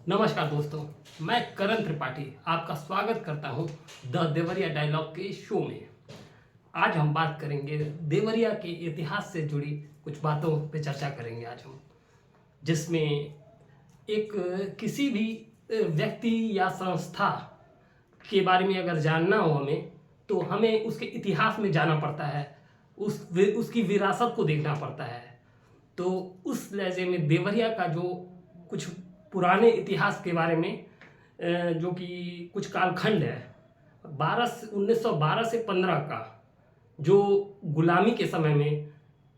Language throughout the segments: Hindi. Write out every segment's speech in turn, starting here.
नमस्कार दोस्तों, मैं करण त्रिपाठी आपका स्वागत करता हूं द देवरिया डायलॉग के शो में। आज हम बात करेंगे देवरिया के इतिहास से जुड़ी कुछ बातों पे चर्चा करेंगे आज हम, जिसमें एक किसी भी व्यक्ति या संस्था के बारे में अगर जानना हो हमें, तो हमें उसके इतिहास में जाना पड़ता है, उसकी विरासत को देखना पड़ता है। तो उस लहजे में देवरिया का जो कुछ पुराने इतिहास के बारे में जो कि कुछ कालखंड है 1912 से 15 का, जो गुलामी के समय में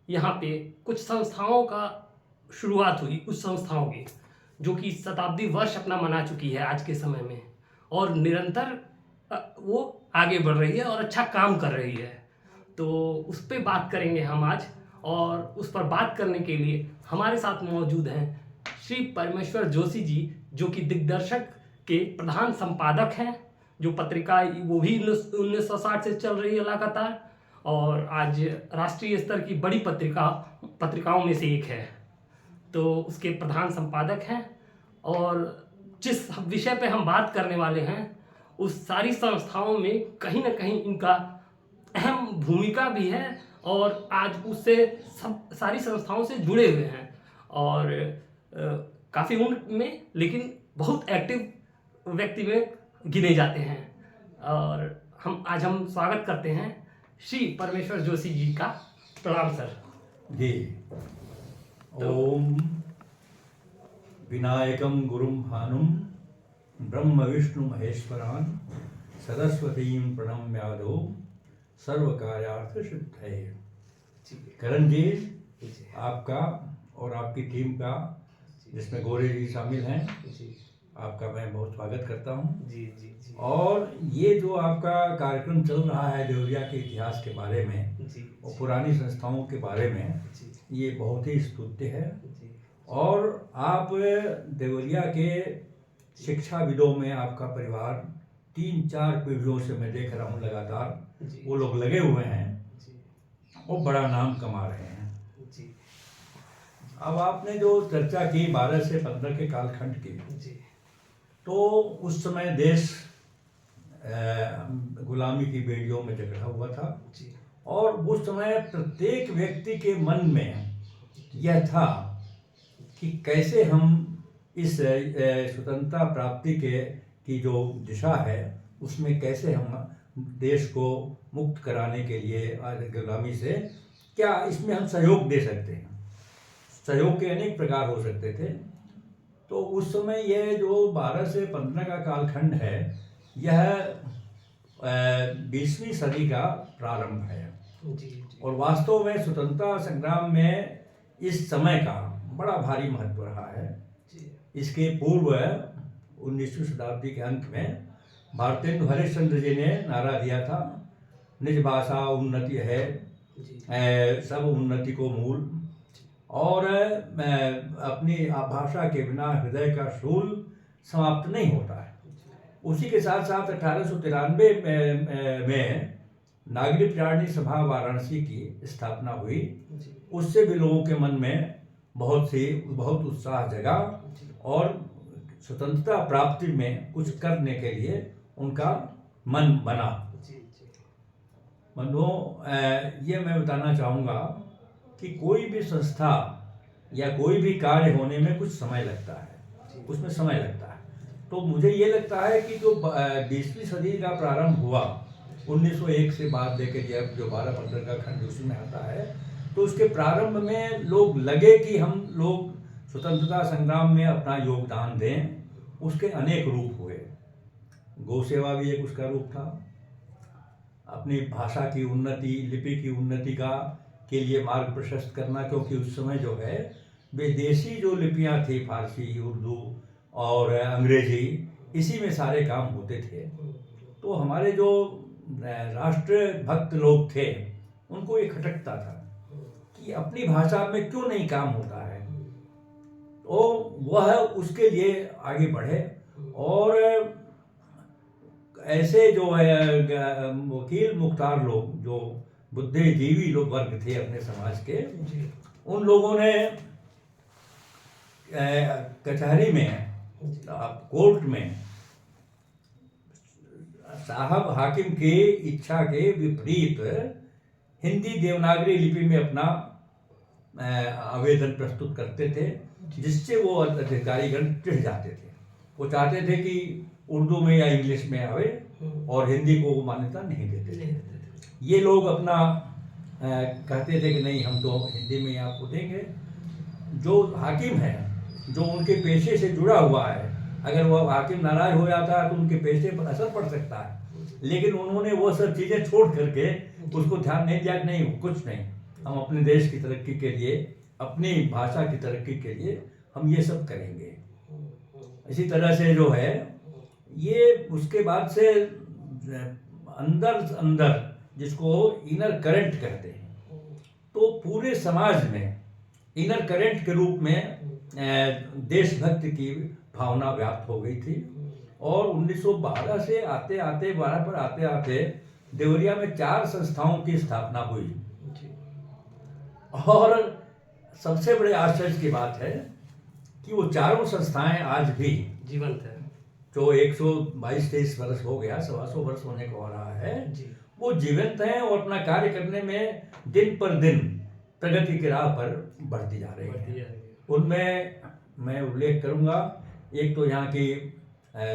यहाँ पे कुछ संस्थाओं का शुरुआत हुई, कुछ संस्थाओं की जो कि शताब्दी वर्ष अपना मना चुकी है आज के समय में, और निरंतर वो आगे बढ़ रही है और अच्छा काम कर रही है। तो उस पर बात करेंगे हम आज, और उस पर बात करने के लिए हमारे साथ मौजूद हैं श्री परमेश्वर जोशी जी, जो कि दिग्दर्शक के प्रधान संपादक हैं, जो पत्रिका वो भी 1960 से चल रही है लगातार, और आज राष्ट्रीय स्तर की बड़ी पत्रिकाओं में से एक है, तो उसके प्रधान संपादक हैं। और जिस विषय पे हम बात करने वाले हैं, उस सारी संस्थाओं में कहीं ना कहीं इनका अहम भूमिका भी है, और आज उससे सब सारी संस्थाओं से जुड़े हुए हैं, और काफ़ी उम्र में लेकिन बहुत एक्टिव व्यक्ति में गिने जाते हैं। और हम स्वागत करते हैं श्री परमेश्वर जोशी जी का। प्रणाम सर जी। ओम विनायकम गुरुम भानुम ब्रह्म विष्णु महेश्वरान सरस्वतीं प्रणम्यादो सर्व कार्यार्थ सिद्धये। करण जी, आपका और आपकी टीम का, जिसमें गौरी जी शामिल हैं, आपका मैं बहुत स्वागत करता हूं। जी। और ये जो आपका कार्यक्रम चल रहा है देवरिया के इतिहास के बारे में और पुरानी संस्थाओं के बारे में, ये बहुत ही स्तुत्य है। और आप देवरिया के शिक्षाविदों में आपका परिवार 3-4 पीढ़ियों से मैं देख रहा हूँ लगातार वो लोग लगे हुए हैं और बड़ा नाम कमा रहे हैं। अब आपने जो चर्चा की 12 से 15 के कालखंड की, तो उस समय देश गुलामी की बेड़ियों में जकड़ा हुआ था, और उस समय प्रत्येक व्यक्ति के मन में यह था कि कैसे हम इस स्वतंत्रता प्राप्ति की जो दिशा है उसमें कैसे हम देश को मुक्त कराने के लिए गुलामी से क्या इसमें हम सहयोग दे सकते हैं। सहयोग के अनेक प्रकार हो सकते थे। तो उस समय यह जो 12 से 15 का कालखंड है, यह 20वीं सदी का प्रारंभ है। और वास्तव में स्वतंत्रता संग्राम में इस समय का बड़ा भारी महत्व रहा है। इसके पूर्व 19वीं शताब्दी के अंत में भारतेंदु हरिश्चंद्र जी ने नारा दिया था, निज भाषा उन्नति है, सब उन्नति को मूल, और अपनी भाषा के बिना हृदय का शूल समाप्त नहीं होता है। उसी के साथ साथ 1893 में नागरिक प्राणी सभा वाराणसी की स्थापना हुई। उससे भी लोगों के मन में बहुत उत्साह जगा, और स्वतंत्रता प्राप्ति में कुछ करने के लिए उनका मन बना। बंधुओं, ये मैं बताना चाहूँगा कि कोई भी संस्था या कोई भी कार्य होने में कुछ समय लगता है, उसमें समय लगता है। तो मुझे ये लगता है कि जो 20वीं सदी का प्रारंभ हुआ 1901 से बाद लेके जब जो 12-15 का खंड उसमें आता है, तो उसके प्रारंभ में लोग लगे कि हम लोग स्वतंत्रता संग्राम में अपना योगदान दें। उसके अनेक रूप हुए। गौ सेवा भी एक उसका रूप था। अपनी भाषा की उन्नति, लिपि की उन्नति के लिए मार्ग प्रशस्त करना, क्योंकि उस समय जो है विदेशी जो लिपियां थी, फारसी, उर्दू और अंग्रेजी, इसी में सारे काम होते थे। तो हमारे जो राष्ट्र भक्त लोग थे, उनको ये खटकता था कि अपनी भाषा में क्यों नहीं काम होता है। तो वह उसके लिए आगे बढ़े, और ऐसे जो है वकील मुख्तार लोग, जो बुद्धिजीवी लोग वर्ग थे अपने समाज के, उन लोगों ने कचहरी में कोर्ट में साहब हाकिम के इच्छा के विपरीत हिंदी देवनागरी लिपि में अपना आवेदन प्रस्तुत करते थे, जिससे वो अधिकारीगण चिढ़ जाते थे। वो चाहते थे कि उर्दू में या इंग्लिश में आवे और हिंदी को वो मान्यता नहीं देते थे। ये लोग अपना कहते थे कि नहीं, हम तो हिंदी में ही आपको देंगे। जो हाकिम है, जो उनके पेशे से जुड़ा हुआ है, अगर वह हाकिम नाराज हो जाता है तो उनके पेशे पर असर पड़ सकता है। लेकिन उन्होंने वो सब चीज़ें छोड़ करके उसको ध्यान नहीं दिया कि नहीं, कुछ नहीं, हम अपने देश की तरक्की के लिए, अपनी भाषा की तरक्की के लिए हम ये सब करेंगे। इसी तरह से जो है ये उसके बाद से अंदर अंदर जिसको इनर करंट कहते हैं, तो पूरे समाज में इनर करंट के रूप में देशभक्ति की भावना व्याप्त हो गई थी। और 1912 से आते आते देवरिया में 4 संस्थाओं की स्थापना हुई। और सबसे बड़े आश्चर्य की बात है कि वो चारों संस्थाएं आज भी जीवंत है। जो 122-23 वर्ष हो गया, 125 वर्ष होने को हो रहा है, वो जीवंत हैं और अपना कार्य करने में दिन पर दिन प्रगति की राह पर बढ़ती जा रही है। उनमें मैं उल्लेख करूंगा, एक तो यहाँ की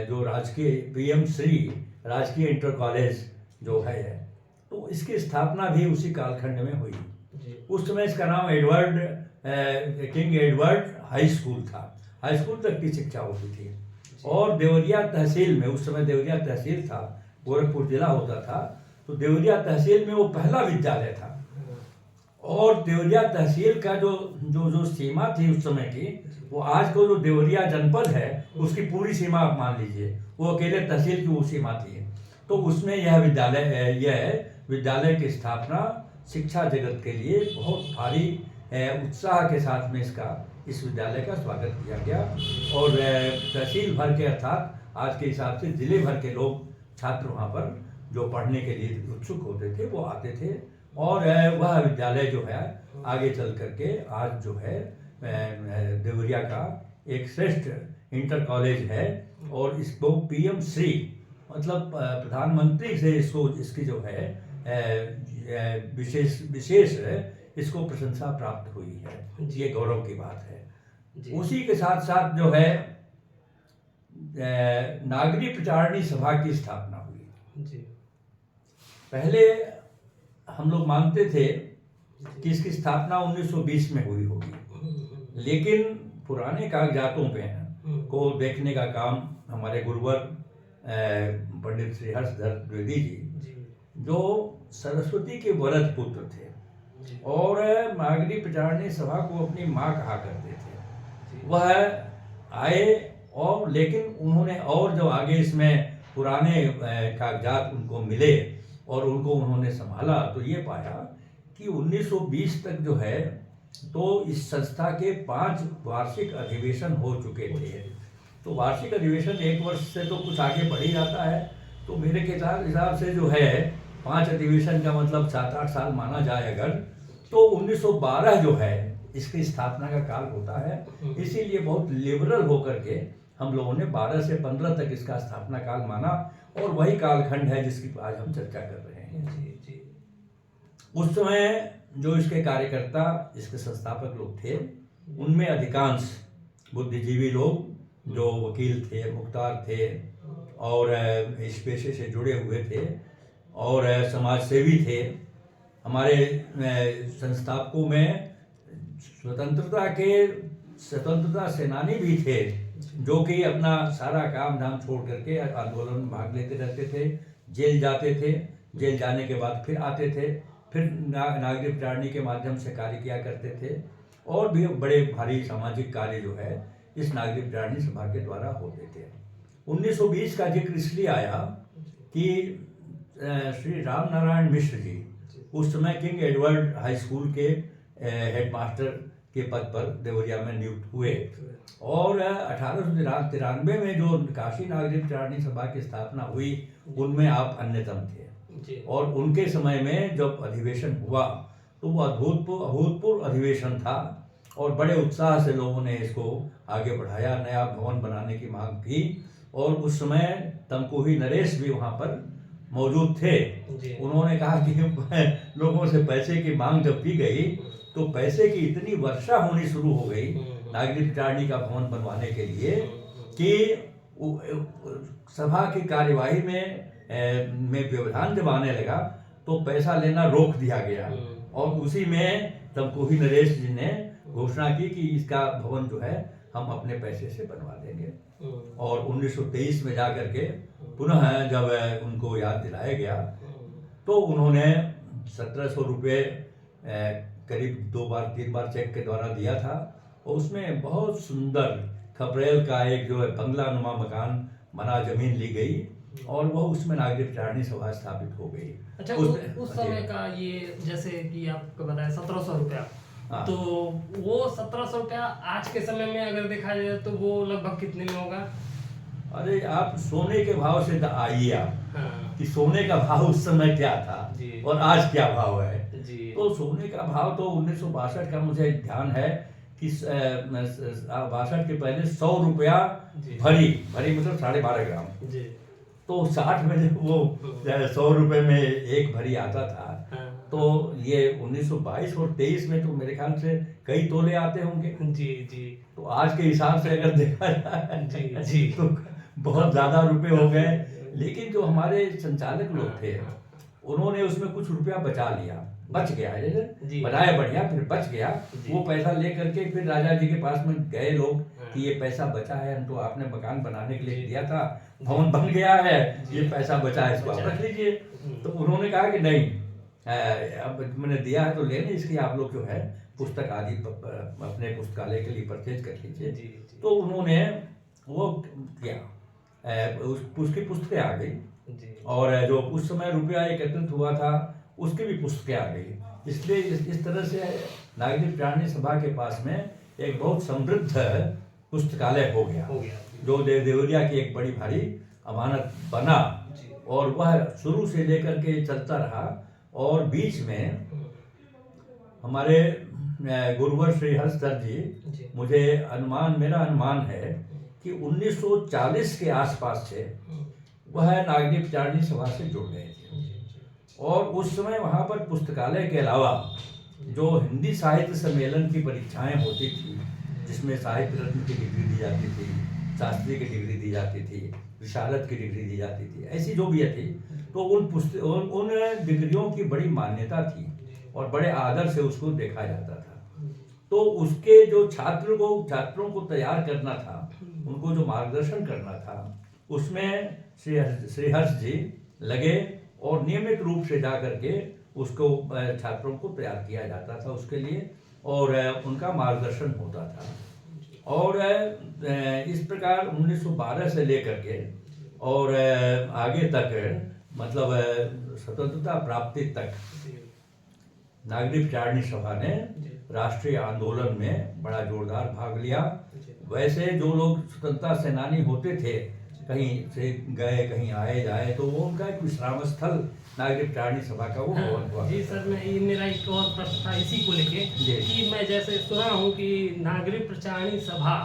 जो राजकीय PM श्री राजकीय इंटर कॉलेज जो है, तो इसकी स्थापना भी उसी कालखंड में हुई। उस समय इसका नाम किंग एडवर्ड हाई स्कूल था। हाई स्कूल तक की शिक्षा होती थी। और देवरिया तहसील में, उस समय देवरिया तहसील था, गोरखपुर जिला होता था, तो देवरिया तहसील में वो पहला विद्यालय था। और देवरिया तहसील का जो सीमा थी उस समय की, वो आज को जो देवरिया जनपद है उसकी पूरी सीमा आप मान लीजिए, वो अकेले तहसील की वो सीमा थी। तो उसमें यह विद्यालय की स्थापना शिक्षा जगत के लिए बहुत भारी उत्साह के साथ में इस विद्यालय का स्वागत किया गया। और तहसील भर के, अर्थात आज के हिसाब से जिले भर के लोग, छात्र वहाँ पर जो पढ़ने के लिए उत्सुक होते थे वो आते थे। और वह विद्यालय जो है आगे चल करके आज जो है देवरिया का एक श्रेष्ठ इंटर कॉलेज है। और इसको PM श्री, मतलब प्रधानमंत्री से इसकी जो है विशेष इसको प्रशंसा प्राप्त हुई है। ये गौरव की बात है। उसी के साथ साथ जो है नागरी प्रचारणी सभा की स्थापना हुई। पहले हम लोग मानते थे कि इसकी स्थापना 1920 में हुई होगी, लेकिन पुराने कागजातों पे को देखने का काम हमारे गुरुवर पंडित श्री हर्षधर द्विवेदी जी, जो सरस्वती के वरद पुत्र थे और नागरी प्रचारणी सभा को अपनी माँ कहा करते थे, वह आए। और लेकिन उन्होंने, और जो आगे इसमें पुराने कागजात उनको मिले और उनको उन्होंने संभाला, तो ये पाया कि 1920 तक जो है तो इस संस्था के 5 वार्षिक अधिवेशन हो चुके थे। तो वार्षिक अधिवेशन 1 वर्ष से तो कुछ आगे बढ़ ही जाता है, तो मेरे हिसाब से जो है 5 अधिवेशन का मतलब 7-8 साल माना जाए अगर, तो 1912 जो है इसकी स्थापना का काल होता है। इसीलिए बहुत लिबरल होकर के हम लोगों ने 12 से 15 तक इसका स्थापना काल माना, और वही कालखंड है जिसकी आज हम चर्चा कर रहे हैं। उस समय जो इसके कार्यकर्ता, इसके संस्थापक लोग थे, उनमें अधिकांश बुद्धिजीवी लोग, जो वकील थे, मुख्तार थे और इस पेशे से जुड़े हुए थे और समाज सेवी थे। हमारे संस्थापकों में स्वतंत्रता सेनानी भी थे, जो कि अपना सारा काम धाम छोड़ करके आंदोलन में भाग लेते रहते थे, जेल जाते थे, जेल जाने के बाद फिर आते थे, फिर नागरी प्रचारणी के माध्यम से कार्य किया करते थे। और भी बड़े भारी सामाजिक कार्य जो है इस नागरी प्रचारणी सभा के द्वारा होते थे। 1920 का जिक्र इसलिए आया कि श्री राम नारायण मिश्र जी उस समय किंग एडवर्ड हाई स्कूल के हेडमास्टर के पद पर देवरिया में नियुक्त हुए। और 1893 में जो काशी नागरी प्रचारणी सभा की स्थापना हुई, उनमें आप अन्यतम थे। और उनके समय में जब अधिवेशन हुआ तो वो अभूतपूर्व अधिवेशन था। और बड़े उत्साह से लोगों ने इसको आगे बढ़ाया, नया भवन बनाने की मांग की। और उस समय तमकुही नरेश भी वहाँ पर मौजूद थे। जी। उन्होंने कहा कि लोगों से पैसे की मांग जब की गई तो पैसे की इतनी वर्षा होनी शुरू हो गई नागरिक पिटारनी का भवन बनवाने के लिए कि सभा की कार्यवाही में व्यवधान जब आने लगा तो पैसा लेना रोक दिया गया। और उसी में तमकुही नरेश जी ने घोषणा की कि इसका भवन जो है हम अपने पैसे से बनवा देंगे। और 1923 में जाकर के पुनः जब उनको याद दिलाया गया तो उन्होंने 1700 रुपये करीब 2 बार 3 बार चेक के द्वारा दिया था। और उसमें बहुत सुंदर खपरेल का एक जो है बंगला नुमा मकान बना, जमीन ली गई और वह उसमें नागरिक पिटारनी सभा स्थापित हो गई। अच्छा, उस समय का ये जैसे कि आपको बताया 1700 रुपया, हाँ। तो वो 1700 रुपया आज के समय में अगर देखा जाए तो वो लगभग कितने में होगा? अरे आप सोने के भाव से आइए आप, हाँ। कि सोने का भाव उस समय क्या था जी। और आज क्या भाव है। जी। तो सोने का भाव तो 1962 का मुझे ध्यान है कि 62 के पहले 100 रुपया भरी मतलब 12.5 ग्राम। जी। तो 60 में जब वो 100 रुपए में एक भरी आता था, हाँ। तो ये 1922 और 23 में तो मेरे ख्याल से कई तोले आते होंगे। जी। जी। तो आज के हिसाब से अगर देखा जाए जी। जी। तो बहुत ज्यादा रुपए हो गए। लेकिन जो हमारे संचालक लोग थे उन्होंने उसमें कुछ रुपया बचा लिया, बच गया है, बनाया बढ़िया, फिर बच गया। वो पैसा लेकर के फिर राजा जी के पास में गए लोग कि ये पैसा बचा है, हम तो आपने मकान बनाने के लिए दिया था, भवन बन गया है, ये पैसा बचा है, इसको आप रख लीजिए। तो उन्होंने कहा कि नहीं, अब मैंने दिया है तो लेने इसकी आप लोग जो है पुस्तक आदि अपने पुस्तकालय के लिए परचेज कर लीजिए। तो उन्होंने वो किया, उसकी पुस्तकें आ गई और जो उस समय रुपया एकत्रित हुआ था उसकी भी पुस्तकें आ गई। इसलिए इस तरह से नागरिक पिटारनी सभा के पास में एक बहुत समृद्ध पुस्तकालय हो गया, जो देवरिया की एक बड़ी भारी अमानत बना। और वह शुरू से लेकर के चलता रहा। और बीच में हमारे गुरुवर श्री हर्ष सर जी, मेरा अनुमान है कि 1940 के आसपास से वह नागरिक पिटारनी सभा से जुड़ गए थे। और उस समय वहाँ पर पुस्तकालय के अलावा जो हिंदी साहित्य सम्मेलन की परीक्षाएं होती थी, जिसमें साहित्य रत्न की डिग्री दी जाती थी, शास्त्री की डिग्री दी जाती थी, विशारद की डिग्री दी जाती थी, ऐसी जो भी थी, तो उन डिग्रियों की बड़ी मान्यता थी और बड़े आदर से उसको देखा जाता था। तो उसके जो छात्रों को तैयार करना था, उनको जो मार्गदर्शन करना था, उसमें श्री हर्ष जी लगे और नियमित रूप से जा करके उसको छात्रों को तैयार किया जाता था उसके लिए, और उनका मार्गदर्शन होता था। और इस प्रकार 1912 से लेकर के और आगे तक, मतलब स्वतंत्रता प्राप्ति तक, नागरिक पिटारनी सभा ने राष्ट्रीय आंदोलन में बड़ा जोरदार भाग लिया। वैसे जो लोग स्वतंत्रता सेनानी होते थे, कहीं से गए कहीं आए जाए, तो वो उनका एक विश्राम स्थल नागरिक पिटारनी सभा का वो भवन हुआ। जी सर, मेरा एक और प्रश्न था इसी को लेके कि मैं जैसे सुना हूँ कि नागरिक पिटारनी सभा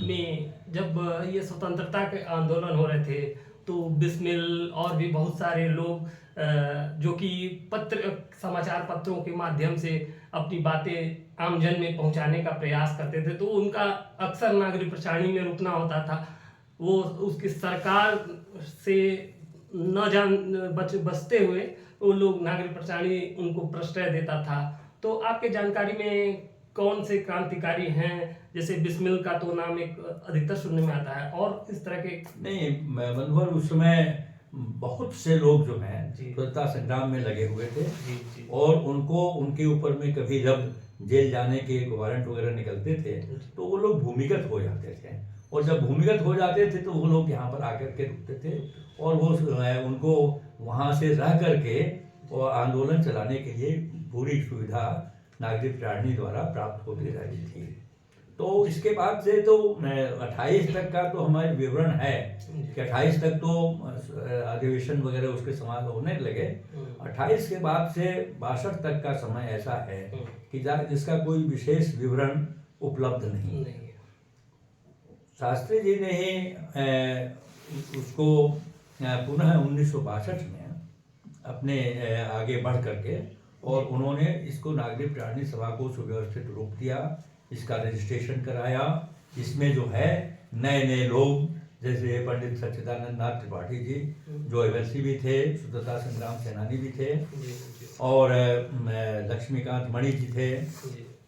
में जब ये स्वतंत्रता के आंदोलन हो रहे थे तो बिस्मिल और भी बहुत सारे लोग जो कि समाचार पत्रों के माध्यम से अपनी बातें आमजन में पहुंचाने का प्रयास करते थे, तो उनका अक्सर नागरिक पिटारनी में रुकना होता था। वो उसकी सरकार से बचते हुए वो लोग नागरिक पिटारनी उनको प्रश्रय देता था। तो आपके जानकारी में कौन से क्रांतिकारी हैं? जैसे बिस्मिल का तो नाम एक अधिकतर सुनने में आता है, और इस तरह के नहीं, मनोहर उस समय बहुत से लोग जो हैं स्वतंत्रता संग्राम में लगे हुए थे। और उनको उनके ऊपर में कभी जब जेल जाने के वारंट वगैरह निकलते थे तो वो लोग भूमिगत हो जाते थे, और जब भूमिगत हो जाते थे तो वो लोग यहाँ पर आकर के रुकते थे और वो उनको वहाँ से रह करके और आंदोलन चलाने के लिए पूरी सुविधा नागरिक पिटारनी द्वारा प्राप्त होती रहती थी। तो इसके बाद से तो 28 तक का तो हमारे विवरण है कि 28 तक तो अधिवेशन वगैरह उसके समाप्त होने लगे। 28 के बाद से 62 तक का समय ऐसा है कि जिसका कोई विशेष विवरण उपलब्ध नहीं। नहीं है। शास्त्री जी ने ही उसको पुनः 1962 में अपने आगे बढ़ करके और उन्होंने इसको नागरिक प्राणी सभा को सुव्यवस्थित रूप दिया, इसका रजिस्ट्रेशन कराया। इसमें जो है नए नए लोग जैसे पंडित सच्चिदानंद नाथ त्रिपाठी जी जो एमएलसी भी थे, स्वतंत्रता संग्राम सेनानी भी थे, और लक्ष्मीकांत मणि जी थे,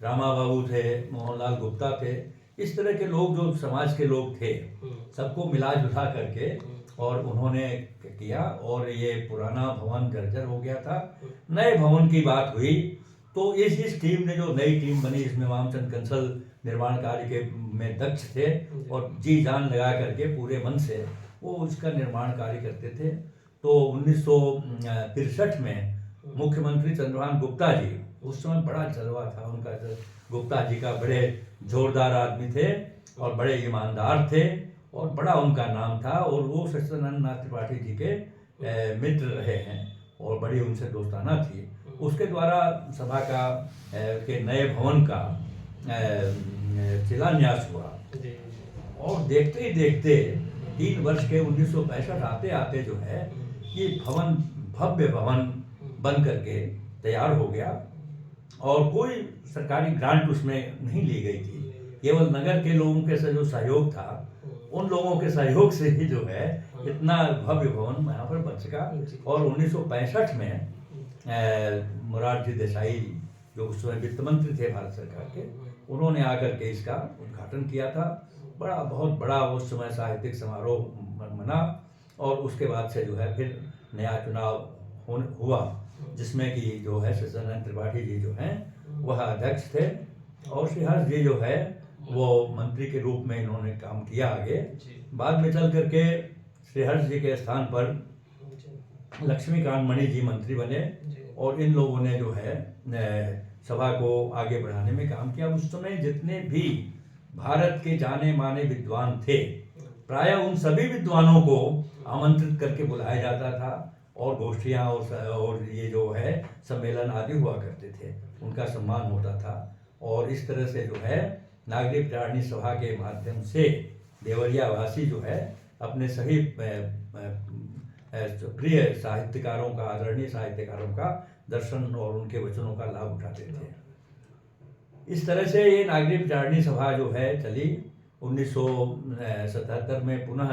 रामा बाबू थे, मोहनलाल गुप्ता थे। इस तरह के लोग जो समाज के लोग थे सबको मिला जुला करके और उन्होंने किया, और ये पुराना भवन जर्जर हो गया था, नए भवन की बात हुई। तो इस टीम ने जो नई टीम बनी, इसमें वामचंद कंसल निर्माण कार्य के में दक्ष थे और जी जान लगा करके पूरे मन से वो उसका निर्माण कार्य करते थे। तो 1963 में मुख्यमंत्री चंद्रभान गुप्ता जी, उस समय बड़ा जलवा था उनका, गुप्ता जी का बड़े जोरदार आदमी थे और बड़े ईमानदार थे और बड़ा उनका नाम था, और वो सच्चिदानंद नाथ त्रिपाठी जी के मित्र रहे हैं और बड़ी उनसे दोस्ताना थी। उसके द्वारा सभा का के नए भवन का शिलान्यास हुआ, और देखते ही देखते 3 वर्ष के 1965 आते आते जो है ये भवन भव्य भवन बन करके तैयार हो गया, और कोई सरकारी ग्रांट उसमें नहीं ली गई थी, केवल नगर के लोगों के से जो सहयोग था उन लोगों के सहयोग से ही जो है इतना भव्य भवन यहाँ पर बन सका। और 1965 में मोरारजी देसाई जो उस समय वित्त मंत्री थे भारत सरकार के, उन्होंने आकर के इसका उद्घाटन किया था। बहुत बड़ा उस समय साहित्यिक समारोह मना, और उसके बाद से जो है फिर नया चुनाव हुआ, जिसमें कि जो है सच्चिदानंद त्रिपाठी जी जो हैं वह अध्यक्ष थे, और श्रीहर्ष जी जो है वो मंत्री के रूप में इन्होंने काम किया आगे। बाद में चल करके श्रीहर्ष जी के स्थान पर लक्ष्मीकांत मणि जी मंत्री बने, और इन लोगों ने जो है सभा को आगे बढ़ाने में काम किया। उस समय जितने भी भारत के जाने माने विद्वान थे, प्राय उन सभी विद्वानों को आमंत्रित करके बुलाया जाता था, और गोष्ठियाँ और ये जो है सम्मेलन आदि हुआ करते थे, उनका सम्मान होता था। और इस तरह से जो है नागरिक प्राणी सभा के माध्यम से देवरिया वासी जो है अपने सभी प्रिय साहित्यकारों का, आदरणीय साहित्यकारों का दर्शन और उनके वचनों का लाभ उठाते थे। इस तरह से ये नागरिक प्राणी सभा जो है चली। 1977 में पुनः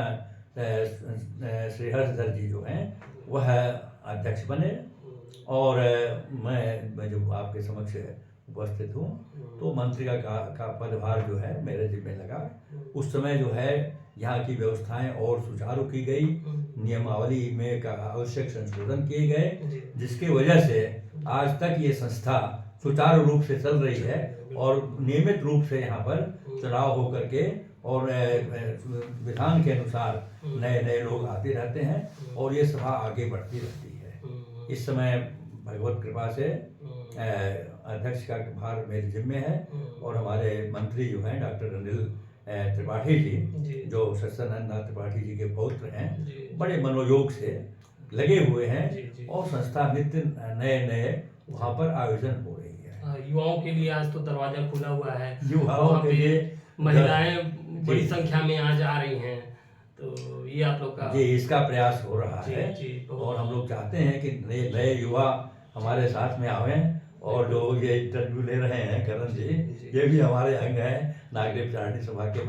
श्रीहर्षधर जी जो हैं वह अध्यक्ष बने, और मैं जो आपके समक्ष उपस्थित हूँ, तो मंत्री का पदभार जो है मेरे जिम्मे लगा। उस समय जो है यहाँ की व्यवस्थाएं और सुचारू की गई, नियमावली में का आवश्यक संशोधन किए गए, जिसकी वजह से आज तक ये संस्था सुचारू रूप से चल रही है, और नियमित रूप से यहाँ पर चुनाव होकर के और विधान के अनुसार नए नए लोग आते रहते हैं, और ये सभा आगे बढ़ती रहती है। इस समय भगवत कृपा से अध्यक्ष का भार मेरे जिम्मे है, और हमारे मंत्री जो हैं डॉक्टर अनिल त्रिपाठी जी जो सच्चिदानंद नाथ त्रिपाठी जी के पौत्र हैं, बड़े मनोयोग से लगे हुए हैं, और संस्था नित्य नए नए वहाँ पर आयोजन हो रही है। युवाओं के लिए आज तो दरवाजा खुला हुआ है, युवाओं के लिए महिलाएं बड़ी संख्या में आज आ रही हैं, तो ये आप लोग का जी इसका प्रयास हो रहा है। और हम लोग चाहते हैं कि नए युवा हमारे साथ में आवें, और जो ये इंटरव्यू ले रहे हैं करण जी, ये भी हमारे अंग हैं, नागरिक प्राणी सभा के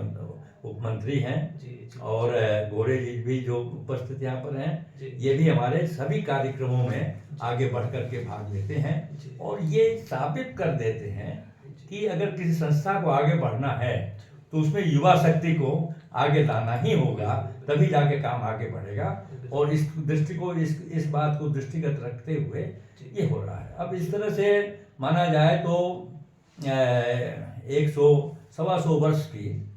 उपमंत्री हैं, और गोरे जी भी जो उपस्थित यहाँ पर हैं, ये भी हमारे सभी कार्यक्रमों में आगे बढ़ कर के भाग लेते हैं, और ये साबित कर देते हैं कि अगर किसी संस्था को आगे बढ़ना है तो उसमें युवा शक्ति को आगे लाना ही होगा, तभी जाके काम आगे बढ़ेगा। और इस दृष्टि को इस बात को दृष्टिगत रखते हुए ये हो रहा है। अब इस तरह से माना जाए तो 100-125 वर्ष की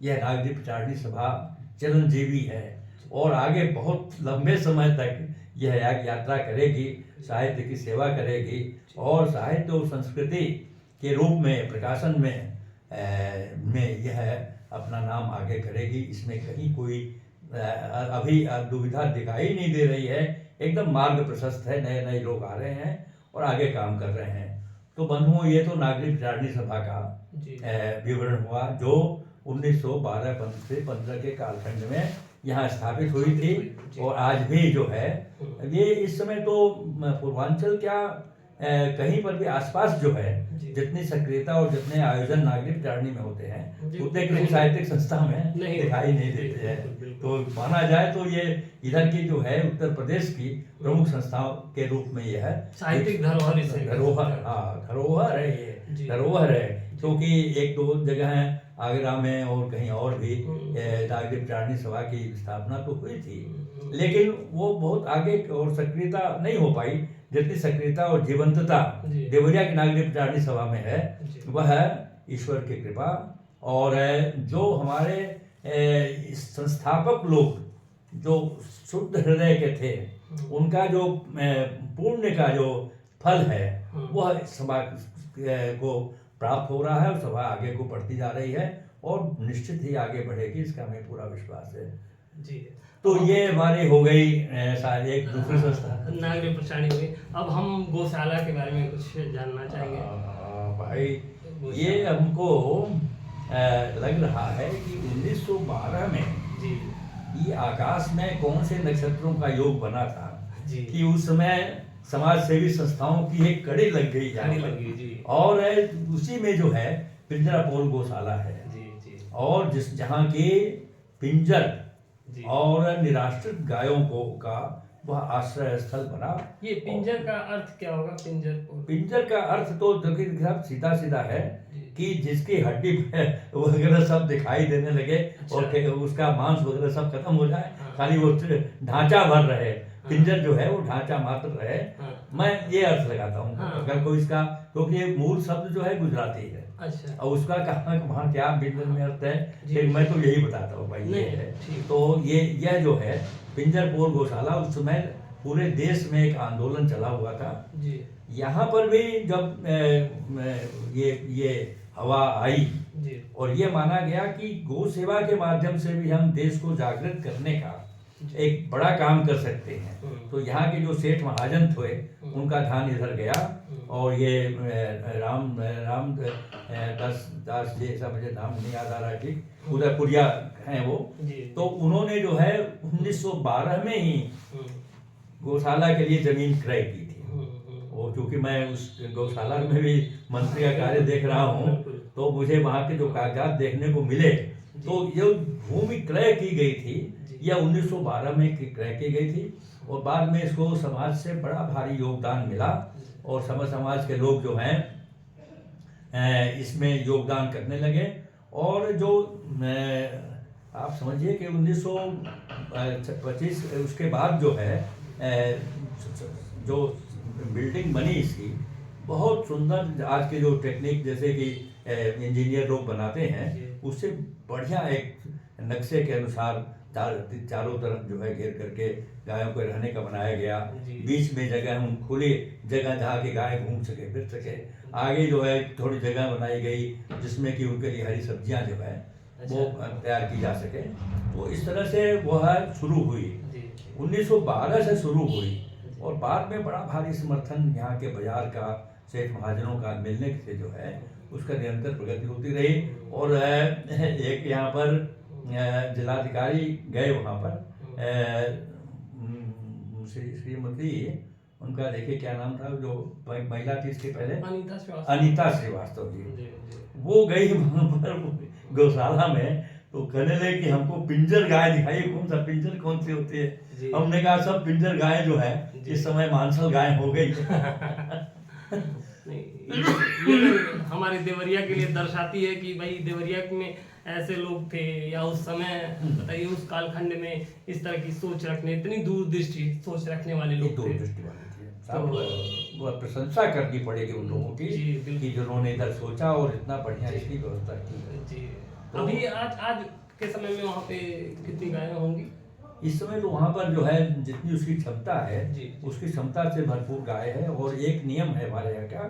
यह नागरिक प्राणी सभा चिरंजीवी है, और आगे बहुत लंबे समय तक यह यात्रा करेगी, साहित्य की सेवा करेगी, और साहित्य और संस्कृति के रूप में प्रकाशन में यह अपना नाम आगे करेगी। इसमें कहीं कोई अभी दुविधा दिखाई नहीं दे रही है, एकदम मार्ग प्रशस्त है, नए नए लोग आ रहे हैं और आगे काम कर रहे हैं। तो बंधुओं, ये तो नागरिक विचारणी सभा का जी विवरण हुआ, जो 1912 से 15 के कालखंड में यहाँ स्थापित हुई थी। जी। और आज भी जो है ये इस समय तो पूर्वांचल क्या कहीं पर भी आसपास जो है जी। जितनी सक्रियता और जितने आयोजन नागरिक विचारणी में होते हैं जी, उतने किसी नहीं। साहित्यिक संस्था में नहीं दिखाई नहीं जी, देते हैं। बिल्कुल, बिल्कुल। तो माना जाए तो ये इधर की जो है उत्तर प्रदेश की प्रमुख संस्थाओं के रूप में यह है साहित्यिक धरोहर इसे धरोहर। हाँ, धरोहर है ये, जी। धरोहर है, क्योंकि एक दो जगह है आगरा में और कहीं और भी नागरिक विचारणी सभा की स्थापना तो हुई थी, लेकिन वो बहुत आगे और सक्रियता नहीं हो पाई जितनी सक्रियता और जीवंतता जी। देवरिया की नागरिक विचारणी सभा में है। जी। वह ईश्वर की कृपा और जो हमारे संस्थापक लोग जो शुद्ध हृदय के थे उनका जो पुण्य का जो फल है वह सभा को प्राप्त हो रहा है और सभा आगे को बढ़ती जा रही है और निश्चित ही आगे बढ़ेगी, इसका हमें पूरा विश्वास है जी। तो ये हमारी हो गई एक दूसरी संस्था नागरिक विचारणी हुई। अब हम गौशाला के बारे में कुछ जानना चाहेंगे। भाई ये हमको लग रहा है कि 1912 में जी ये आकाश में कौन से नक्षत्रों का योग बना था जी कि उस समय समाज सेवी संस्थाओं की एक कड़ी लग गई यहाँ कड़ी पर। लगी जी और उसी में जो है पिंजरापोल गौशाला है जी जी और जहाँ के पिंजर जी। और निराश्रित गायों को का वह आश्रय स्थल बना। ये पिंजर का अर्थ क्या होगा? पिंजर का अर्थ तो देखिए साहब सीधा सीधा है कि जिसकी हड्डी वगैरह सब दिखाई देने लगे और उसका मांस वगैरह सब खत्म हो जाए, खाली वो ढांचा भर रहे, पिंजर जो है वो ढांचा मात्र रहे। मैं ये अर्थ लगाता हूँ अगर कोई इसका, क्योंकि ये मूल शब्द जो है गुजराती है। अच्छा। और उसका कहाँ वहाँ क्या पिंजर में अर्थ है मैं तो यही बताता हूँ भाई ये है। तो यह जो है पिंजरपोल गौशाला उस समय पूरे देश में एक आंदोलन चला हुआ था जी। यहाँ पर भी जब ये हवा आई जी। और ये माना गया कि गौ सेवा के माध्यम से भी हम देश को जागृत करने का एक बड़ा काम कर सकते हैं। तो यहाँ के जो सेठ महाजन थे उनका ध्यान इधर गया और ये राम दास जी, ऐसा मुझे नाम नहीं याद आ रहा ठीक, उदयपुरिया हैं वो। तो उन्होंने जो है 1912 में ही गौशाला के लिए जमीन क्रय की थी। और क्योंकि मैं उस गौशाला में भी मंत्री का कार्य देख रहा हूँ तो मुझे वहाँ के जो कागजात देखने को मिले तो ये भूमि क्रय की गई थी, यह 1912 में क्रय की गई थी और बाद में इसको समाज से बड़ा भारी योगदान मिला और समाज के लोग जो हैं इसमें योगदान करने लगे। और जो आप समझिए कि 1925 उसके बाद जो है जो बिल्डिंग बनी इसकी बहुत सुंदर, आज के जो टेक्निक जैसे कि इंजीनियर लोग बनाते हैं उससे बढ़िया एक नक्शे के अनुसार चारों तरफ जो है घेर करके गायों को रहने का बनाया गया। बीच में जगह खुली जगह जहाँ की गाय घूम सके फिर सके। आगे जो है थोड़ी जगह बनाई गई जिसमें कि उनके लिए हरी सब्जियां जो है वो तैयार की जा सके। तो इस तरह से वह शुरू हुई 1912 से शुरू हुई और बाद में बड़ा भारी समर्थन यहाँ के बाजार का, सेठ महाजनों का मिलने से जो है उसका निरंतर प्रगति होती रही। और एक यहाँ पर जिलाधिकारी गए वहाँ पर श्रीमती, उनका देखिए क्या नाम था जो महिला थी इसके पहले, अनीता श्रीवास्तव जी। वो गई वहाँ पर गौशाला में तो कहने लगे कि हमको पिंजर गाय दिखाइए, कौन सा पिंजर कौन सी होती है। हमने कहा सब पिंजर गाय जो है इस समय मांसल गाय हो गई। ये हमारे देवरिया के लिए दर्शाती है कि भाई देवरिया में ऐसे लोग थे या उस समय बताइए उस कालखंड में इस तरह की सोच रखने, इतनी दूरदृष्टि सोच रखने वाले लोग थे। तो वो प्रशंसा करनी पड़ेगी उन लोगों की कि जिन्होंने इधर सोचा और इतना बढ़िया इसकी व्यवस्था की। जी। अभी आज के समय में वहाँ पे कितनी गायें होंगी? इस समय तो वहाँ पर जो है जितनी उसकी क्षमता है उसकी क्षमता से भरपूर गाय है। और एक नियम है हमारे यहाँ का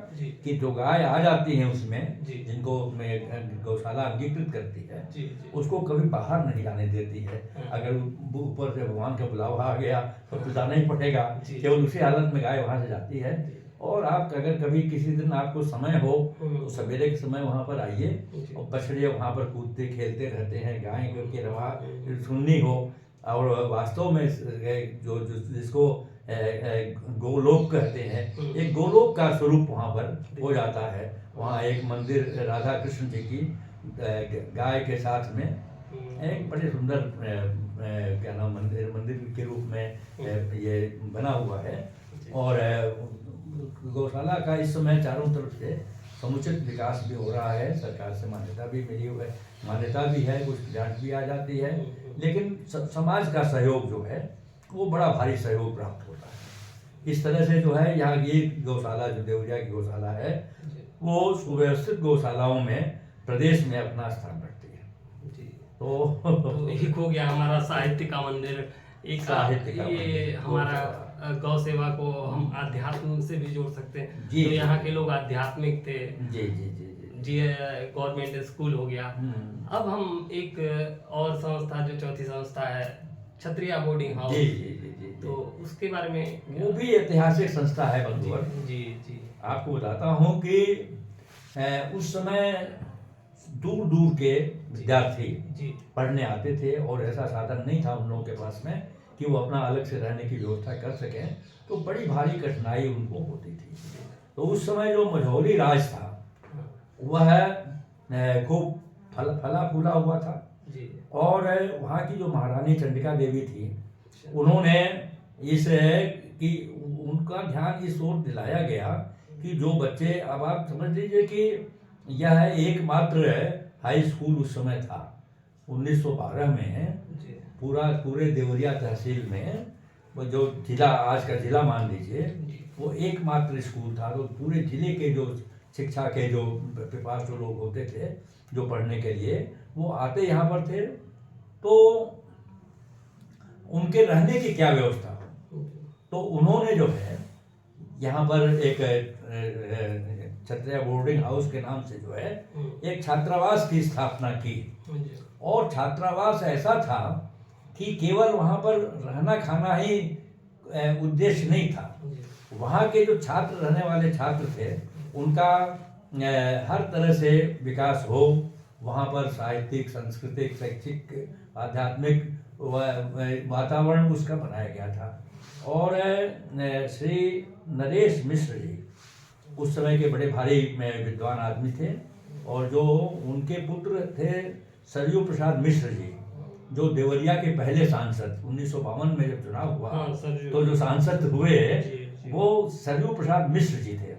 कि जो गाय आ जाती है उसमें जिनको गौशाला अंगीकृत करती है उसको कभी बाहर नहीं जाने देती है। अगर ऊपर से भगवान का बुलावा आ गया तो जाना ही पड़ेगा, केवल उसी हालत में गाय वहाँ से जाती है। और आप अगर कभी किसी दिन आपको समय हो तो सवेरे के समय वहाँ पर आइए जी। और बछड़े वहाँ पर कूदते खेलते रहते हैं, गाय की रवा सुननी हो। और वास्तव में जो जो जिसको गोलोक कहते हैं, एक गोलोक का स्वरूप वहाँ पर हो जाता है। वहाँ एक मंदिर राधा कृष्ण जी की गाय के साथ में एक बड़े सुंदर क्या नाम मंदिर के रूप में ये बना हुआ है। और गौशाला का इस समय चारों तरफ से समुचित विकास भी हो रहा है, सरकार से मान्यता भी मिली हुई है, मान्यता भी है, कुछ ग्रांट भी आ जाती है। लेकिन समाज का सहयोग जो है वो बड़ा भारी सहयोग प्राप्त होता है। इस तरह से जो है यहाँ ये गौशाला जो देवरिया की गौशाला है वो सुव्यवस्थित गौशालाओं में प्रदेश में अपना स्थान रखती है। जी। तो एक हो गया हमारा साहित्य का मंदिर, एक साहित्य का ये मंदिर, हमारा गौ सेवा को हम आध्यात्म से भी जोड़ सकते हैं। जी, तो जी, यहाँ जी। के लोग आध्यात्मिक थे। जी जी जी जी जी, गवर्नमेंट स्कूल हो गया। अब हम एक और संस्था जो चौथी संस्था है, क्षत्रिय बोर्डिंग हाउस, जी जी जी जी तो उसके बारे में वो भी ऐतिहासिक संस्था है बंधुवर। जी जी आपको बताता हूँ कि उस समय दूर दूर के विद्यार्थी जी पढ़ने आते थे और ऐसा साधन नहीं था उन लोगों के पास में कि वो अपना अलग से रहने की व्यवस्था कर सकें, तो बड़ी भारी कठिनाई उनको होती थी। तो उस समय जो मझौली राज था वह खूब फला फूला हुआ था। जी और वहाँ की जो महारानी चंडिका देवी थी, उन्होंने इस कि उनका ध्यान इस ओर दिलाया गया कि जो बच्चे, अब आप समझ लीजिए कि यह एकमात्र हाई स्कूल उस समय था 1912 में। जी पूरे देवरिया तहसील में वो जो जिला, आज का जिला मान लीजिए, वो एकमात्र स्कूल था। तो पूरे जिले के जो शिक्षा के जो पिपासु लोग होते थे जो पढ़ने के लिए, वो आते यहाँ पर थे। तो उनके रहने की क्या व्यवस्था हो, तो उन्होंने जो है यहाँ पर एक क्षत्रिय बोर्डिंग हाउस के नाम से जो है एक छात्रावास की स्थापना की। और छात्रावास ऐसा था कि केवल वहाँ पर रहना खाना ही उद्देश्य नहीं था। वहाँ के जो छात्र, रहने वाले छात्र थे, उनका हर तरह से विकास हो। वहाँ पर साहित्यिक, सांस्कृतिक, शैक्षिक, आध्यात्मिक वातावरण उसका बनाया गया था। और श्री नरेश मिश्र जी उस समय के बड़े भारी विद्वान आदमी थे, और जो उनके पुत्र थे सरयू प्रसाद मिश्र जी, जो देवरिया के पहले सांसद 1952 में जब चुनाव हुआ, तो जो सांसद हुए वो सरयू प्रसाद मिश्र जी थे।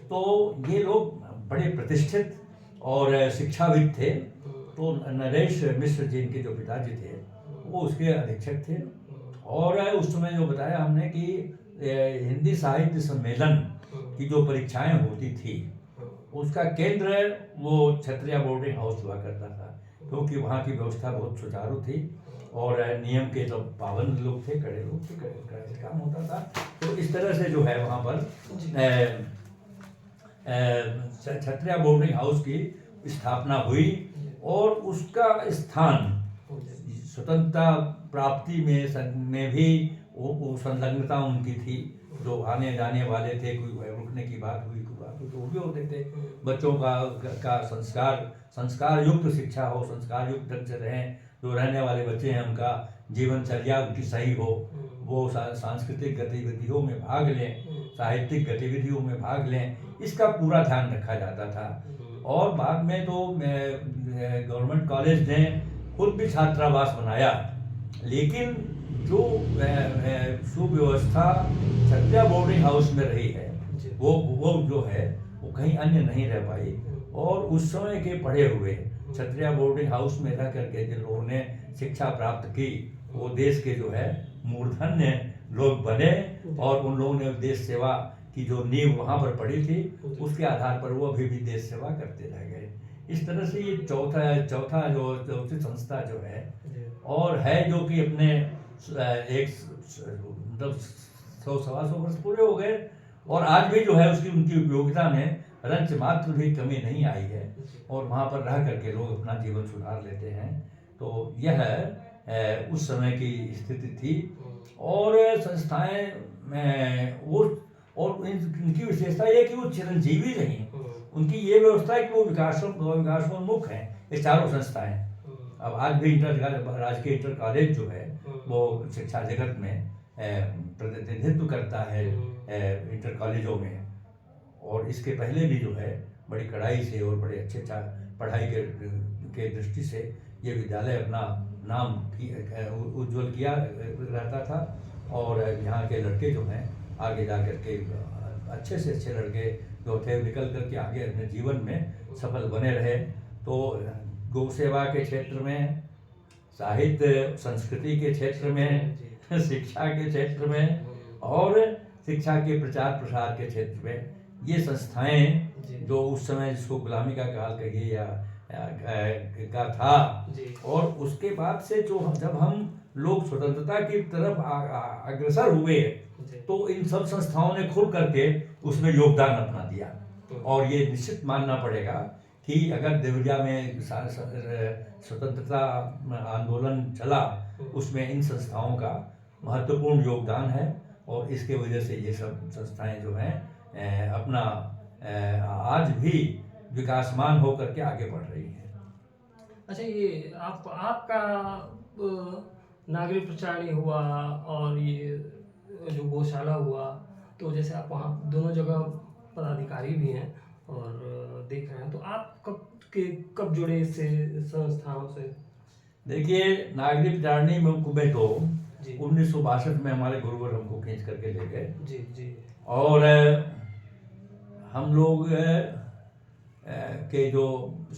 तो ये लोग बड़े प्रतिष्ठित और शिक्षाविद थे। तो नरेश मिश्र जी, इनके जो पिताजी थे, वो उसके अधीक्षक थे। और उस समय जो बताया हमने कि हिंदी साहित्य सम्मेलन की जो परीक्षाएं होती थी, उसका केंद्र वो क्षत्रिय बोर्डिंग हाउस हुआ करता था, क्योंकि वहाँ की व्यवस्था बहुत सुचारू थी और नियम के जो पाबंद लोग थे, कड़े लोग थे, कड़े काम होता था। तो इस तरह से जो है वहाँ पर क्षत्रिय बोर्डिंग हाउस की स्थापना हुई। और उसका स्थान स्वतंत्रता प्राप्ति में भी वो संलग्नता उनकी थी। जो आने जाने वाले थे, कोई रुकने की बात हुई, कोई बात हुई, तो वो भी होते थे। बच्चों का संस्कार युक्त शिक्षा हो, संस्कार युक्त ढंग से रहें। जो रहने वाले बच्चे हैं उनका जीवनचर्या उनकी सही हो, वो सांस्कृतिक गतिविधियों में भाग लें, साहित्यिक गतिविधियों में भाग लें, इसका पूरा ध्यान रखा जाता था। और बाद में तो गवर्नमेंट कॉलेज ने खुद भी छात्रावास बनाया, लेकिन जो सुव्यवस्था क्षत्रिय बोर्डिंग हाउस में रही है वो जो है वो कहीं अन्य नहीं रह पाई। और उस समय के पढ़े हुए क्षत्रिय बोर्डिंग हाउस में रह करके जिन लोगों ने शिक्षा प्राप्त की, वो देश के जो है मूर्धन्य लोग बने। और उन लोगों ने देश सेवा की जो नींव वहाँ पर पड़ी थी, उसके आधार पर वो अभी भी देश सेवा करते रह गए। इस तरह से ये चौथी संस्था जो है, और है जो कि अपने एक मतलब 100-125 वर्ष पूरे हो गए, और आज भी जो है उसकी उनकी उपयोगिता में रंच मात्र भी कमी नहीं आई है, और वहाँ पर रह करके लोग अपना जीवन सुधार लेते हैं। तो यह उस समय की स्थिति थी। और संस्थाएं और इनकी विशेषता ये है कि वो चिरंजीवी रही। उनकी ये व्यवस्था है कि वो विकासोन्मुख है ये चारों संस्थाएं। अब आज भी राजकीय इंटर कॉलेज जो है वो शिक्षा जगत में प्रतिनिधित्व करता है इंटर कॉलेजों में। और इसके पहले भी जो है बड़ी कड़ाई से और बड़े अच्छे पढ़ाई के दृष्टि से ये विद्यालय अपना नाम उज्ज्वल किया रहता था। और यहाँ के लड़के जो हैं आगे जा कर के अच्छे से अच्छे लड़के जो थे निकल कर के आगे अपने जीवन में सफल बने रहे। तो गौ सेवा के क्षेत्र में, साहित्य संस्कृति के क्षेत्र में, शिक्षा के क्षेत्र में और शिक्षा के प्रचार प्रसार के क्षेत्र में ये संस्थाएं जो उस समय जिसको गुलामी का काल कहिए या का था, और उसके बाद से जो जब हम लोग स्वतंत्रता की तरफ अग्रसर हुए तो इन सब संस्थाओं ने खुल करके उसमें योगदान अपना दिया। और ये निश्चित मानना पड़ेगा कि अगर देवरिया में स्वतंत्रता आंदोलन चला उसमें इन संस्थाओं का महत्वपूर्ण योगदान है। और इसके वजह से ये सब संस्थाएं जो हैं अपना आज भी विकासमान होकर के आगे बढ़ रही हैं। अच्छा, ये आपका नागरिक प्रचारणी हुआ और ये जो गौशाला हुआ, तो जैसे आप वहाँ दोनों जगह पदाधिकारी भी हैं और देख रहे हैं, तो आप कब जुड़े इससे संस्थाओं से? देखिए, नागरिक प्रचारणी में तो 1962 में हमारे गुरुवर हमको खींच करके ले गए। जी। और हम लोग के जो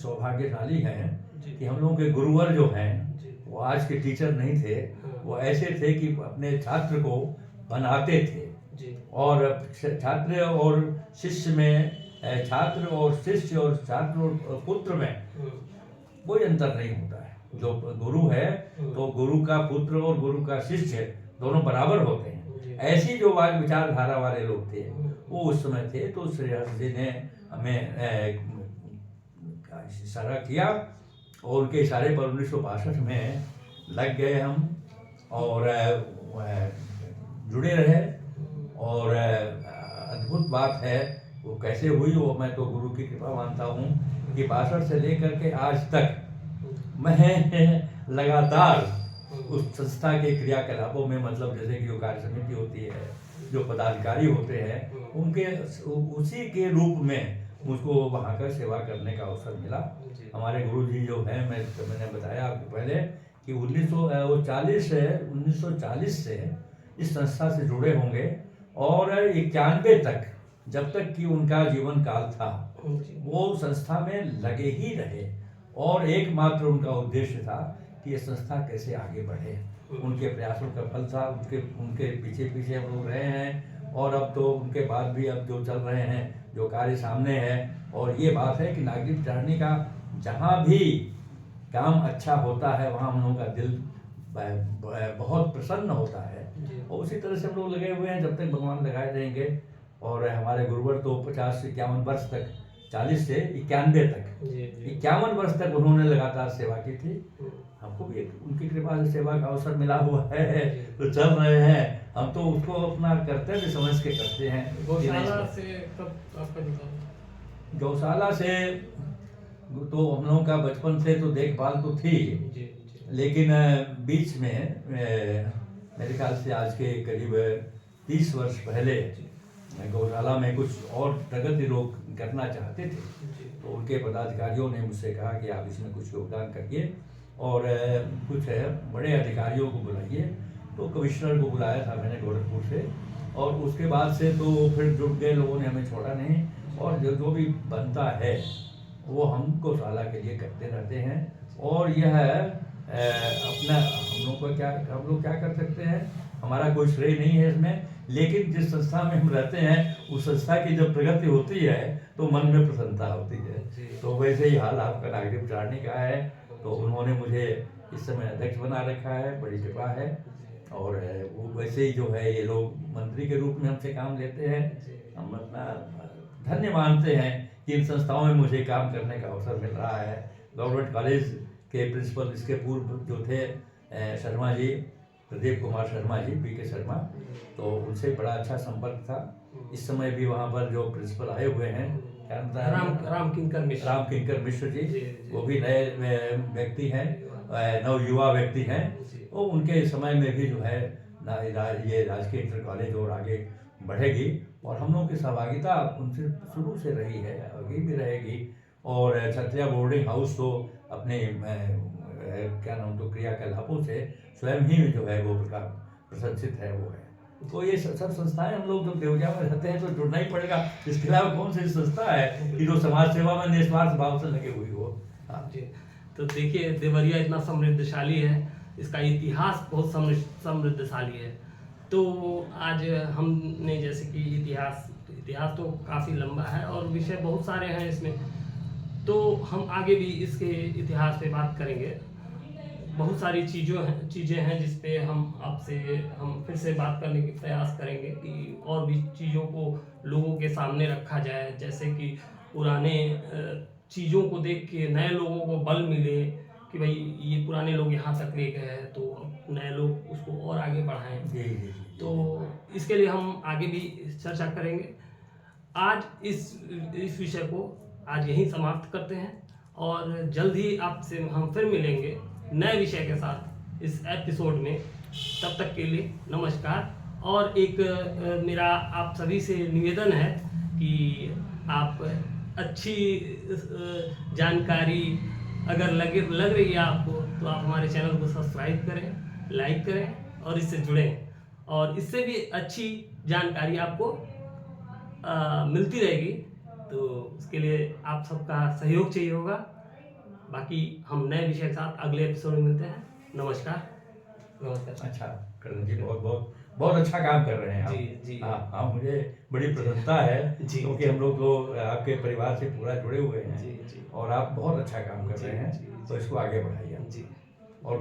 सौभाग्यशाली हैं कि हम लोगों के गुरुवर जो हैं वो आज के टीचर नहीं थे। वो ऐसे थे कि अपने छात्र को बनाते थे। और छात्र और शिष्य में, छात्र और शिष्य और छात्र और पुत्र में कोई अंतर नहीं होता है। जो गुरु है तो गुरु का पुत्र और गुरु का शिष्य दोनों बराबर होते हैं। ऐसी जो विचारधारा वाले लोग थे वो उस समय थे। तो श्री हर्ष जी ने हमें इशारा किया और उनके इशारे पर 1962 में लग गए हम और जुड़े रहे। और अद्भुत बात है वो कैसे हुई, वो मैं तो गुरु की कृपा मानता हूँ कि 62 से लेकर के आज तक मैं लगातार उस संस्था के क्रियाकलापों में, मतलब जैसे कि जो कार्य समिति होती है, जो पदाधिकारी होते हैं, उनके उसी के रूप में मुझको वहाँ का सेवा करने का अवसर मिला। हमारे गुरुजी जो हैं, मैंने बताया आपको पहले कि 1940 से इस संस्था से जुड़े होंगे और 91 तक, जब तक कि उनका जीवन काल था, वो संस्था में लगे ही रहे। और एकमात्र उनका उद्देश्य था कि ये संस्था कैसे आगे बढ़े। उनके प्रयासों का फल था। उनके पीछे पीछे हम लोग रहे हैं और अब तो उनके बाद भी अब जो चल रहे हैं, जो कार्य सामने है। और ये बात है कि नागरिक प्रचारणी का जहाँ भी काम अच्छा होता है वहाँ हम लोगों का दिल बहुत प्रसन्न होता है। और उसी तरह से हम लोग लगे हुए हैं जब तक भगवान लगाए रहेंगे। और हमारे गुरुवर तो 50 से 51 वर्ष तक, 40 से 91 तक, 51 वर्ष तक उन्होंने लगातार सेवा की थी। हमको भी उनकी कृपा से सेवा का अवसर मिला हुआ है, तो चल रहे हैं। हम तो उसको अपना कर्तव्य समझ के करते हैं। गौशाला से कब आपका निकाल? गौशाला से तो हम लोगों का बचपन से तो देखभाल तो थी, लेकिन बीच में मेरे ख्याल से आज के करीब 30 वर्ष पहले गौशाला में कुछ और प्रगति लोग करना चाहते थे। तो उनके पदाधिकारियों ने मुझसे कहा कि आप इसमें कुछ योगदान करिए और कुछ बड़े अधिकारियों को बुलाइए। तो कमिश्नर को बुलाया था मैंने गोरखपुर से, और उसके बाद से तो फिर जुट गए लोगों ने, हमें छोड़ा नहीं। और जो भी बनता है वो हम गौशाला के लिए करते रहते हैं। और यह अपना हम लोग क्या कर सकते हैं, हमारा कोई श्रेय नहीं है इसमें। लेकिन जिस संस्था में हम रहते हैं उस संस्था की जब प्रगति होती है तो मन में प्रसन्नता होती है। तो वैसे ही हाल आपका नागरिक प्रचारणी का है। तो उन्होंने मुझे इस समय अध्यक्ष बना रखा है, बड़ी कृपा है। और वो वैसे ही जो है ये लोग मंत्री के रूप में हमसे काम लेते हैं। हम अपना धन्य मानते हैं कि इन संस्थाओं में मुझे काम करने का अवसर मिल रहा है। गवर्नमेंट कॉलेज के प्रिंसिपल इसके पूर्व जो थे शर्मा जी, प्रदीप कुमार शर्मा जी, पीके शर्मा, तो उनसे बड़ा अच्छा संपर्क था। इस समय भी वहाँ पर जो प्रिंसिपल आए हुए हैं, क्या नाम था? राम किंकर मिश्र। राम किंकर मिश्र जी, जी। वो भी नए व्यक्ति हैं, नव युवा व्यक्ति हैं। वो उनके समय में भी जो है ये राजकीय इंटर कॉलेज और आगे बढ़ेगी, और हम लोगों की सहभागिता उनसे शुरू से रही है, आगे भी रहेगी। और क्षत्रिया बोर्डिंग हाउस तो अपने क्या नाम तो क्रियाकलापों से स्वयं ही जो है वो प्रशंसित है, वो है। तो ये सब संस्थाएं, हम लोग जब देवरिया में रहते हैं तो जुड़ना ही पड़ेगा। इसके अलावा कौन सी संस्था है कि जो समाज सेवा में निस्वार्थ भाव से लगे हुई हो। हाँ जी। तो देखिए, देवरिया इतना समृद्धशाली है, इसका इतिहास बहुत समृद्धशाली है। तो आज हमने जैसे कि इतिहास तो काफ़ी लंबा है और विषय बहुत सारे हैं इसमें, तो हम आगे भी इसके इतिहास पे बात करेंगे। बहुत सारी चीज़ें हैं जिस पे हम फिर से बात करने की प्रयास करेंगे कि और भी चीज़ों को लोगों के सामने रखा जाए, जैसे कि पुराने चीज़ों को देख के नए लोगों को बल मिले कि भाई ये पुराने लोग यहाँ तक ले गए हैं तो नए लोग उसको और आगे बढ़ाएं। जी। तो इसके लिए हम आगे भी चर्चा करेंगे। आज इस विषय को आज यहीं समाप्त करते हैं और जल्द ही आपसे हम फिर मिलेंगे नए विषय के साथ इस एपिसोड में। तब तक के लिए नमस्कार। और एक मेरा आप सभी से निवेदन है कि आप अच्छी जानकारी अगर लग रही है आपको, तो आप हमारे चैनल को सब्सक्राइब करें, लाइक करें और इससे जुड़ें, और इससे भी अच्छी जानकारी आपको मिलती रहेगी। तो उसके लिए आप सबका सहयोग चाहिए होगा। बाकी हम नए विषय के साथ अगले एपिसोड में मिलते हैं। नमस्कार। अच्छा करण जी, बहुत अच्छा काम कर रहे हैं आप। जी। हाँ, मुझे बड़ी प्रसन्नता है क्योंकि हम लोग तो आपके परिवार से पूरा जुड़े हुए हैं। जी। और आप बहुत अच्छा काम कर रहे हैं, तो इसको आगे बढ़ाइए। जी। और